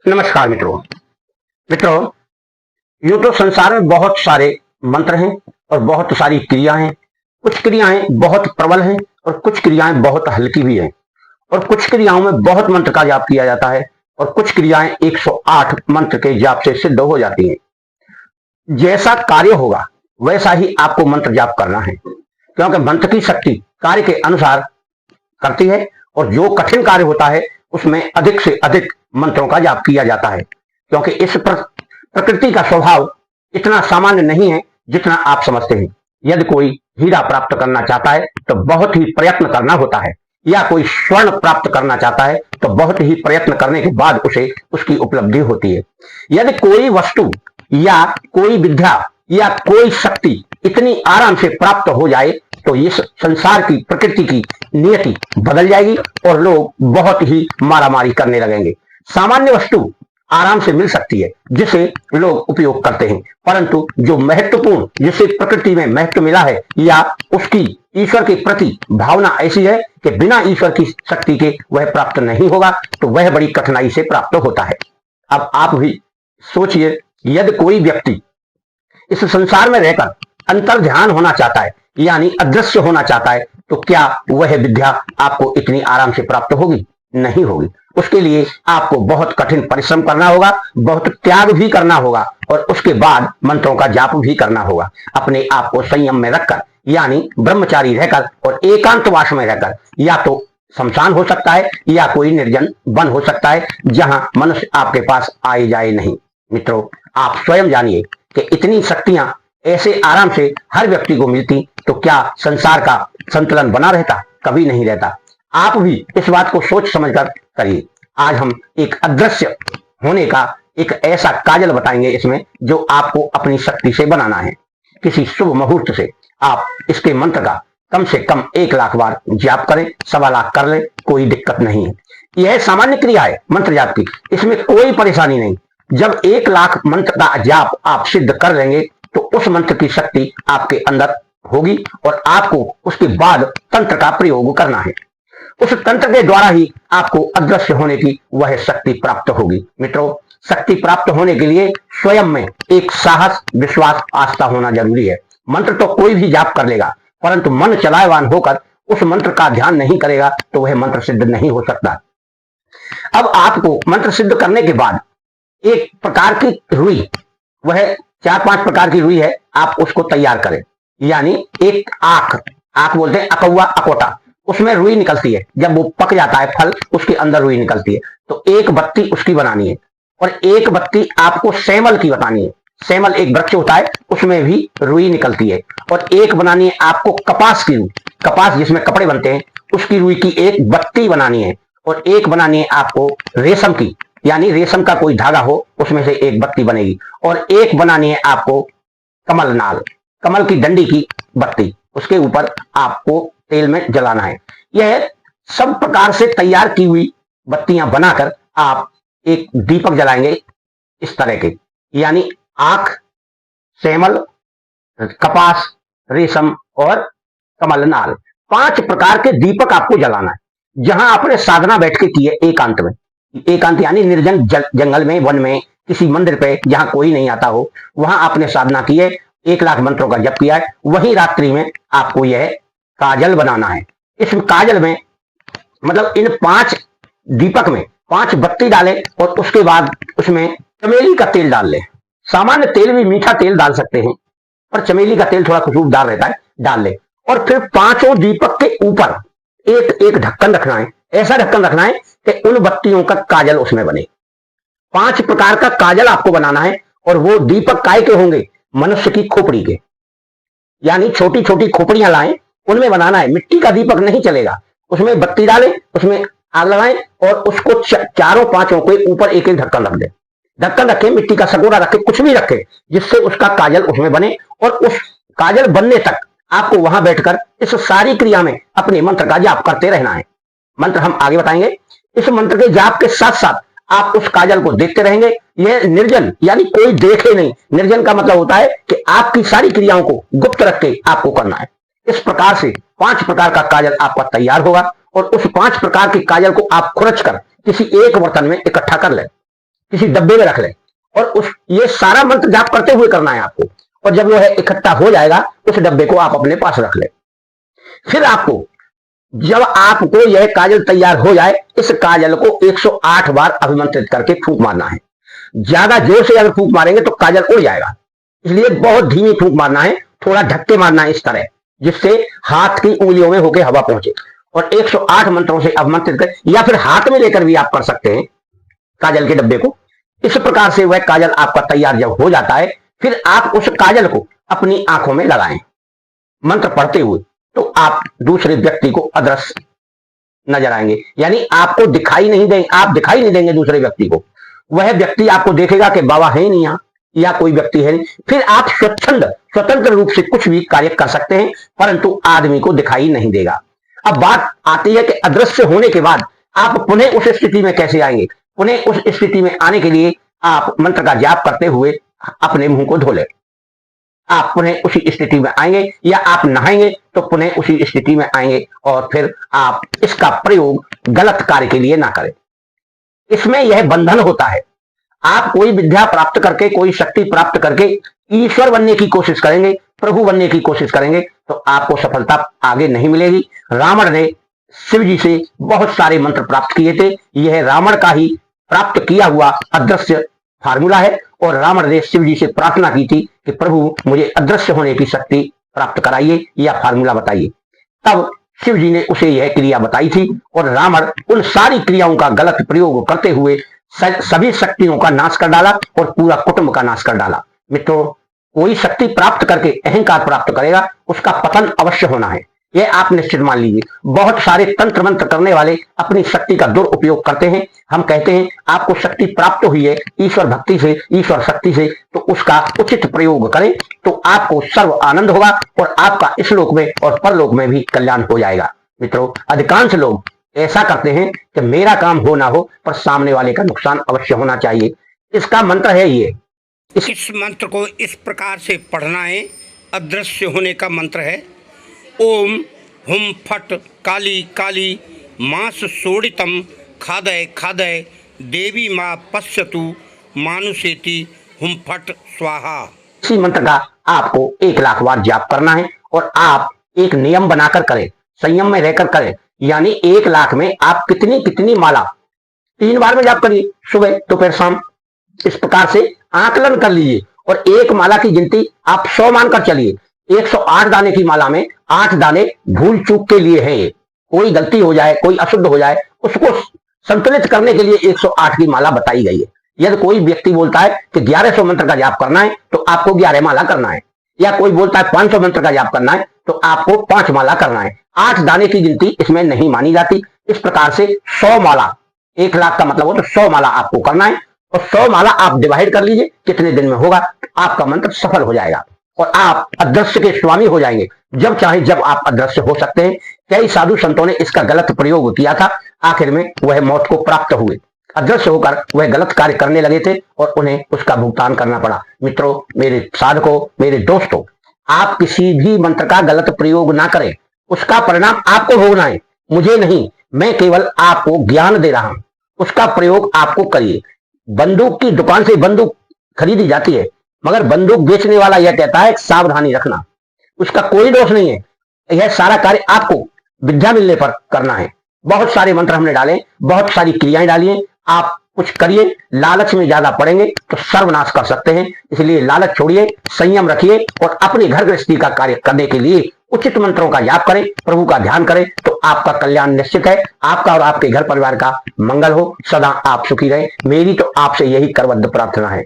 नमस्कार मित्रों। मित्रों, यूं तो संसार में बहुत सारे मंत्र हैं और बहुत सारी क्रिया हैं। कुछ क्रियाएं बहुत प्रबल हैं और कुछ क्रियाएं बहुत हल्की भी हैं। और कुछ क्रियाओं में बहुत मंत्र का जाप किया जाता है और कुछ क्रियाएं 108 मंत्र के जाप से सिद्ध हो जाती हैं। जैसा कार्य होगा वैसा ही आपको मंत्र जाप करना है, क्योंकि मंत्र की शक्ति कार्य के अनुसार करती है और जो कठिन कार्य होता है उसमें अधिक से अधिक मंत्रों का जाप किया जाता है, क्योंकि इस प्रकृति का स्वभाव इतना सामान्य नहीं है जितना आप समझते हैं। यदि कोई हीरा प्राप्त करना चाहता है तो बहुत ही प्रयत्न करना होता है, या कोई स्वर्ण प्राप्त करना चाहता है तो बहुत ही प्रयत्न करने के बाद उसे उसकी उपलब्धि होती है। यदि कोई वस्तु या कोई विद्या या कोई शक्ति इतनी आराम से प्राप्त हो जाए तो इस संसार की प्रकृति की नियति बदल जाएगी और लोग बहुत ही मारामारी करने लगेंगे। सामान्य वस्तु आराम से मिल सकती है जिसे लोग उपयोग करते हैं, परंतु जो महत्वपूर्ण, जिसे प्रकृति में महत्व मिला है या उसकी ईश्वर के प्रति भावना ऐसी है कि बिना ईश्वर की शक्ति के वह प्राप्त नहीं होगा, तो वह बड़ी कठिनाई से प्राप्त होता है। अब आप भी सोचिए, यदि कोई व्यक्ति इस संसार में रहकर अंतर ध्यान होना चाहता है यानी अदृश्य होना चाहता है, तो क्या वह विद्या आपको इतनी आराम से प्राप्त होगी? नहीं होगी। उसके लिए आपको बहुत कठिन परिश्रम करना होगा, बहुत त्याग भी करना होगा और उसके बाद मंत्रों का जाप भी करना होगा। अपने आप को संयम में रखकर यानी ब्रह्मचारी रहकर और एकांतवास में रहकर, या तो शमशान हो सकता है या कोई निर्जन वन हो सकता है जहां मनुष्य आपके पास आए जाए नहीं। मित्रों, आप स्वयं जानिए कि इतनी शक्तियां ऐसे आराम से हर व्यक्ति को मिलती तो क्या संसार का संतुलन बना रहता? कभी नहीं रहता। आप भी इस बात को सोच समझकर करिए। आज हम एक अदृश्य होने का एक ऐसा काजल बताएंगे इसमें, जो आपको अपनी शक्ति से बनाना है। किसी शुभ मुहूर्त से आप इसके मंत्र का कम से कम 1 लाख बार जाप करें, 1.25 लाख कर ले, कोई दिक्कत नहीं है। यह सामान्य क्रिया है मंत्र जाप की, इसमें कोई परेशानी नहीं। जब 1 लाख मंत्र का जाप आप सिद्ध कर लेंगे तो उस मंत्र की शक्ति आपके अंदर होगी और आपको उसके बाद तंत्र का प्रयोग करना है। उस तंत्र के द्वारा ही आपको अदृश्य होने की वह शक्ति प्राप्त होगी। मित्रों, शक्ति प्राप्त होने के लिए स्वयं में एक साहस, विश्वास, आस्था होना जरूरी है। मंत्र तो कोई भी जाप कर लेगा, परंतु मन चलायवान होकर उस मंत्र का ध्यान नहीं करेगा तो वह मंत्र सिद्ध नहीं हो सकता। अब आपको मंत्र सिद्ध करने के बाद एक प्रकार की रुई, वह 4-5 प्रकार की रुई है, आप उसको तैयार करें। यानी एक आख बोलते हैं, अकौवा, अकोटा, उसमें रुई निकलती है। जब वो पक जाता है फल, उसके अंदर रुई निकलती है। तो एक बत्ती उसकी बनानी है और एक बत्ती आपको सेमल की बनानी है। सेमल एक वृक्ष होता है, उसमें भी रुई निकलती है। और एक बनानी है आपको कपास की रुई, कपास जिसमें कपड़े बनते हैं, उसकी रुई की एक बत्ती बनानी है। और एक बनानी है आपको रेशम की, यानी रेशम का कोई धागा हो, उसमें से एक बत्ती बनेगी। और एक बनानी है आपको कमल नाल, कमल की डंडी की बत्ती, उसके ऊपर आपको तेल में जलाना है। यह सब प्रकार से तैयार की हुई बत्तियां बनाकर आप एक दीपक जलाएंगे इस तरह के, यानी आख, सेमल, कपास, रेशम और कमल नाल, 5 प्रकार के दीपक आपको जलाना है। जहां आपने साधना बैठ के की है एकांत में, एकांत यानी निर्जन जंगल में, वन में, किसी मंदिर पे जहां कोई नहीं आता हो, वहां आपने साधना की है, 1 लाख मंत्रों का जप किया है, वही रात्रि में आपको यह काजल बनाना है। इस काजल में मतलब इन 5 दीपक में 5 बत्ती डालें और उसके बाद उसमें चमेली का तेल डाल लें। सामान्य तेल भी, मीठा तेल डाल सकते हैं, पर चमेली का तेल थोड़ा खुशबूदार रहता है, डाल लें। और फिर 5 दीपक के ऊपर एक एक ढक्कन रखना है। ऐसा ढक्कन रखना है कि उन बत्तियों का काजल उसमें बने। 5 प्रकार का काजल आपको बनाना है और वो दीपक काय के होंगे? मनुष्य की खोपड़ी के, यानी छोटी छोटी खोपड़ियां लाएं, उनमें बनाना है। मिट्टी का दीपक नहीं चलेगा। उसमें बत्ती डालें, उसमें आग लगाएं और उसको चारों 5 के ऊपर एक एक ढक्कन रख दें। ढक्कन रखें, मिट्टी का सकोरा रखें, कुछ भी रखें, जिससे उसका काजल उसमें बने। और उस काजल बनने तक आपको वहां बैठकर इस सारी क्रिया में अपने मंत्र का जाप करते रहना है। मंत्र हम आगे बताएंगे। इस मंत्र के जाप के साथ साथ आप उस काजल को देखते रहेंगे। यह निर्जन यानी कोई देखे नहीं, निर्जन का मतलब होता है कि आपकी सारी क्रियाओं को गुप्त रख के आपको करना है। इस प्रकार से 5 प्रकार का काजल आपका तैयार होगा और उस 5 प्रकार के काजल को आप खुरच कर किसी एक बर्तन में इकट्ठा कर लें। किसी डब्बे में रख लें और उस ये सारा मंत्र जाप करते हुए करना है आपको। और जब वो है इकट्ठा हो जाएगा उस डब्बे को आप अपने पास रख लें। फिर आपको जब आपको यह काजल तैयार हो जाए, इस काजल को 108 बार अभिमंत्रित करके फूंक मारना है। ज्यादा जोर से अगर फूंक मारेंगे तो काजल उड़ जाएगा, इसलिए बहुत धीमी फूंक मारना है, थोड़ा ढक्के मारना है इस तरह, जिससे हाथ की उंगलियों में होकर हवा पहुंचे। और 108 मंत्रों से अभिमंत्रित कर, या फिर हाथ में लेकर भी आप कर सकते हैं काजल के डब्बे को। इस प्रकार से वह काजल आपका तैयार जब हो जाता है, फिर आप उस काजल को अपनी आंखों में लगाएं मंत्र पढ़ते हुए, तो आप दूसरे व्यक्ति को अदृश्य नजर आएंगे, यानी आपको दिखाई नहीं देंगे, आप दिखाई नहीं देंगे दूसरे व्यक्ति को। वह व्यक्ति आपको देखेगा कि बाबा है नहीं यहाँ या कोई व्यक्ति है नहीं। फिर आप स्वतंत्र रूप से कुछ भी कार्य कर सकते हैं, परंतु आदमी को दिखाई नहीं देगा। अब बात आती है कि अदृश्य होने के बाद आप पुनः उस स्थिति में कैसे आएंगे। पुनः उस स्थिति में आने के लिए आप मंत्र का जाप करते हुए अपने मुंह को धो लें। आप पुनः उसी स्थिति में आएंगे, या आप नहाएंगे तो पुनः उसी स्थिति में आएंगे, और फिर आप इसका प्रयोग गलत कार्य के लिए ना करें। इसमें यह बंधन होता है, आप कोई विद्या प्राप्त करके, कोई शक्ति प्राप्त करके ईश्वर बनने की कोशिश करेंगे, प्रभु बनने की कोशिश करेंगे, तो आपको सफलता आगे नहीं मिलेगी। रावण ने शिव जी से बहुत सारे मंत्र प्राप्त किए थे, यह रावण का ही प्राप्त किया हुआ अदृश्य फार्मूला है। और रावण ने शिव जी से प्रार्थना की थी कि प्रभु मुझे अदृश्य होने की शक्ति प्राप्त कराइए या फार्मूला बताइए। तब शिव जी ने उसे यह क्रिया बताई थी, और रावण उन सारी क्रियाओं का गलत प्रयोग करते हुए सभी शक्तियों का नाश कर डाला और पूरा कुटुंब का नाश कर डाला। मित्रों, कोई शक्ति प्राप्त करके अहंकार प्राप्त करेगा, उसका पतन अवश्य होना है, यह आप निश्चित मान लीजिए। बहुत सारे तंत्र मंत्र करने वाले अपनी शक्ति का दुरुपयोग करते हैं। हम कहते हैं आपको शक्ति प्राप्त हुई है ईश्वर भक्ति से, ईश्वर शक्ति से, तो उसका उचित प्रयोग करें, तो आपको सर्व आनंद होगा और आपका इस लोक में और परलोक में भी कल्याण हो जाएगा। मित्रों, अधिकांश लोग ऐसा करते हैं कि मेरा काम हो ना हो, पर सामने वाले का नुकसान अवश्य होना चाहिए। इसका मंत्र है ये, इस मंत्र को इस प्रकार से पढ़ना है। अदृश्य होने का मंत्र है ओम हुम फट काली काली मांस सोड़ितम खादय खादय देवी माँ पश्यतु मानुषेति हुम फट स्वाहा। इसी मंत्र का आपको 1 लाख बार जाप करना है, और आप एक नियम बनाकर करें, संयम में रहकर करें। यानी 1 लाख में आप कितनी कितनी माला 3 बार में जाप करिए, सुबह दोपहर शाम। इस प्रकार से आकलन कर लीजिए, और एक माला की गिनती आप 100 मानकर चलिए। 108 दाने की माला में 8 दाने भूल चूक के लिए हैं। कोई गलती हो जाए, कोई अशुद्ध हो जाए, उसको संतुलित करने के लिए 108 की माला बताई गई है। यदि कोई व्यक्ति बोलता है कि 1100 मंत्र का जाप करना है, तो आपको 11 माला करना है, या कोई बोलता है 500 मंत्र का जाप करना है, तो आपको 5 माला करना है। 8 दाने की गिनती इसमें नहीं मानी जाती। इस प्रकार से 100 माला, 1 लाख का मतलब हो तो 100 माला आपको करना है, और 100 माला आप डिवाइड कर लीजिए कितने दिन में होगा, आपका मंत्र सफल हो जाएगा और आप अदृश्य के स्वामी हो जाएंगे। जब चाहे जब आप अदृश्य हो सकते हैं। कई साधु संतों ने इसका गलत प्रयोग किया था, आखिर में वह मौत को प्राप्त हुए, अदृश्य होकर वह गलत कार्य करने लगे थे और उन्हें उसका भुगतान करना पड़ा। मित्रों, मेरे साधकों, मेरे दोस्तों, आप किसी भी मंत्र का गलत प्रयोग ना करें, उसका परिणाम आपको भोगना है, मुझे नहीं। मैं केवल आपको ज्ञान दे रहा हूं, उसका प्रयोग आपको करिए। बंदूक की दुकान से बंदूक खरीदी जाती है, मगर बंदूक बेचने वाला यह कहता है सावधानी रखना, उसका कोई दोष नहीं है। यह सारा कार्य आपको विद्या मिलने पर करना है। बहुत सारे मंत्र हमने डाले, बहुत सारी क्रियाएं डाली हैं, आप कुछ करिए। लालच में ज्यादा पड़ेंगे तो सर्वनाश कर सकते हैं, इसलिए लालच छोड़िए, संयम रखिए और अपने घर गृहस्थी का कार्य करने के लिए उचित मंत्रों का जाप करें, प्रभु का ध्यान करें, तो आपका कल्याण निश्चित है। आपका और आपके घर परिवार का मंगल हो, सदा आप सुखी रहे, मेरी तो आपसे यही करबद्ध प्रार्थना है।